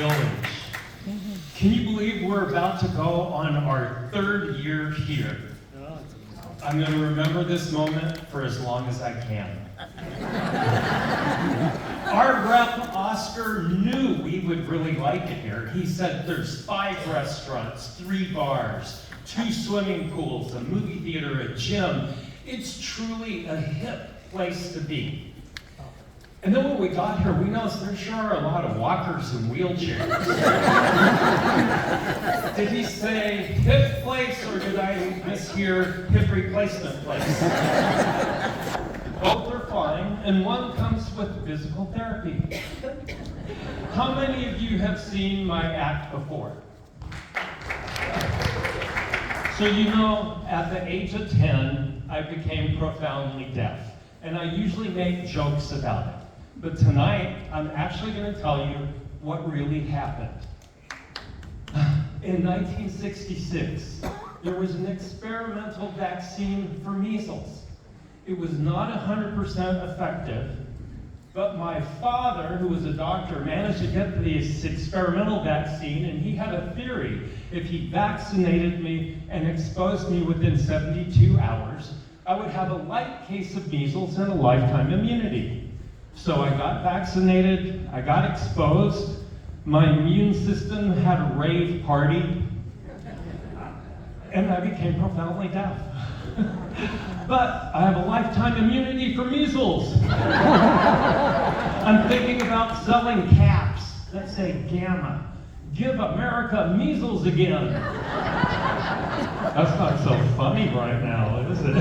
village. Can you believe we're about to go on our 3rd year here? I'm going to remember this moment for as long as I can. Our rep, Oscar, knew we would really like it here. He said there's 5 restaurants, 3 bars, 2 swimming pools, a movie theater, a gym. It's truly a hip place to be. And then when we got here, we noticed there sure are a lot of walkers and wheelchairs. Did he say hip place, or did I mishear hip replacement place? Both are fine, and one comes with physical therapy. How many of you have seen my act before? So you know, at the age of 10, I became profoundly deaf, and I usually make jokes about it. But tonight, I'm actually going to tell you what really happened. In 1966, there was an experimental vaccine for measles. It was not 100% effective, but my father, who was a doctor, managed to get this experimental vaccine, and he had a theory. If he vaccinated me and exposed me within 72 hours, I would have a light case of measles and a lifetime immunity. So I got vaccinated, I got exposed, my immune system had a rave party, and I became profoundly deaf. But I have a lifetime immunity for measles. I'm thinking about selling caps that say Gamma. Give America measles again. That's not so funny right now, is it?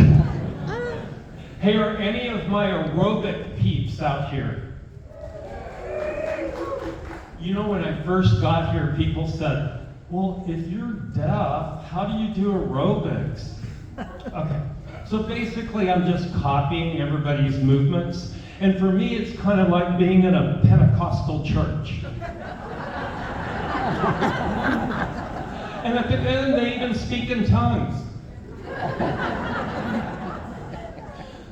Hey, are any of my aerobic peeps out here? You know, when I first got here, people said, well, if you're deaf, how do you do aerobics? Okay, so basically I'm just copying everybody's movements, and for me it's kind of like being in a Pentecostal church. And at the end they even speak in tongues.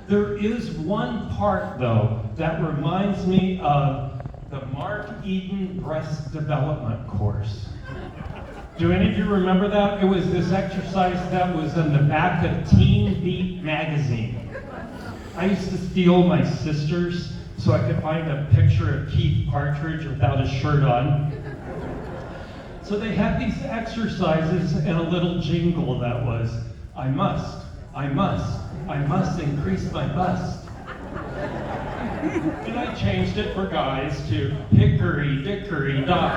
There is one part, though, that reminds me of the Mark Eden Breast Development course. Do any of you remember that? It was this exercise that was in the back of Teen Beat magazine. I used to steal my sister's so I could find a picture of Keith Partridge without his shirt on. So they had these exercises and a little jingle that was, I must increase my bust. And I changed it for guys to hickory dickory dock.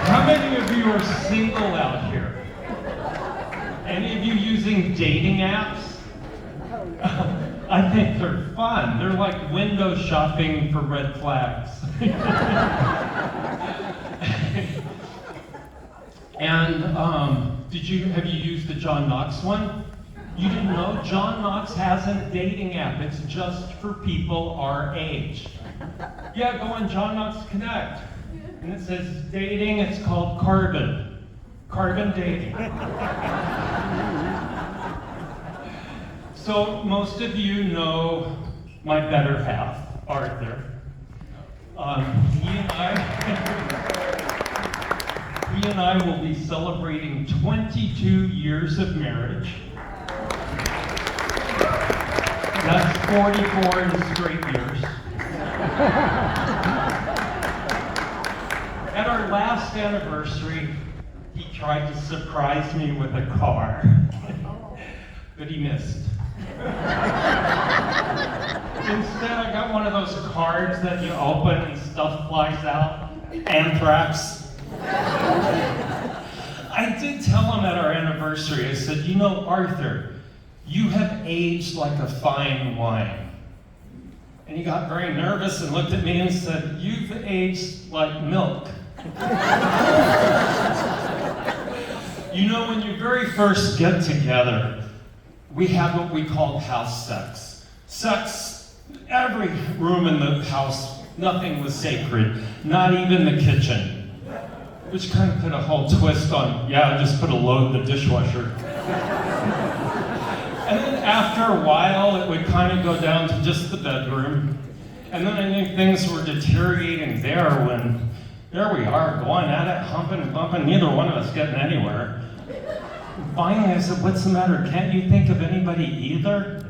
How many of you are single out here? Any of you using dating apps? I think they're fun. They're like window shopping for red flags. And have you used the John Knox one? You didn't know? John Knox has a dating app. It's just for people our age. Yeah, go on John Knox Connect. And it says dating, it's called Carbon. Carbon dating. So most of you know my better half, Arthur. He and I will be celebrating 22 years of marriage. That's 44 in straight years. At our last anniversary, he tried to surprise me with a car, but he missed. Instead, I got one of those cards that you open and stuff flies out. Anthrax. I did tell him at our anniversary, I said, you know, Arthur, you have aged like a fine wine. And he got very nervous and looked at me and said, you've aged like milk. You know, when you very first get together, we have what we call house sex. Sex, every room in the house, nothing was sacred, not even the kitchen. which kind of put a whole twist on, yeah, just put a load in the dishwasher. And then after a while, it would kind of go down to just the bedroom. And then I knew things were deteriorating there when, there we are, going at it, humping and bumping, neither one of us getting anywhere. And finally, I said, what's the matter? Can't you think of anybody either?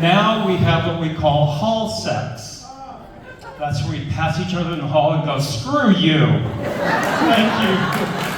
Now we have what we call hall sex. That's where we pass each other in the hall and go, screw you. Thank you.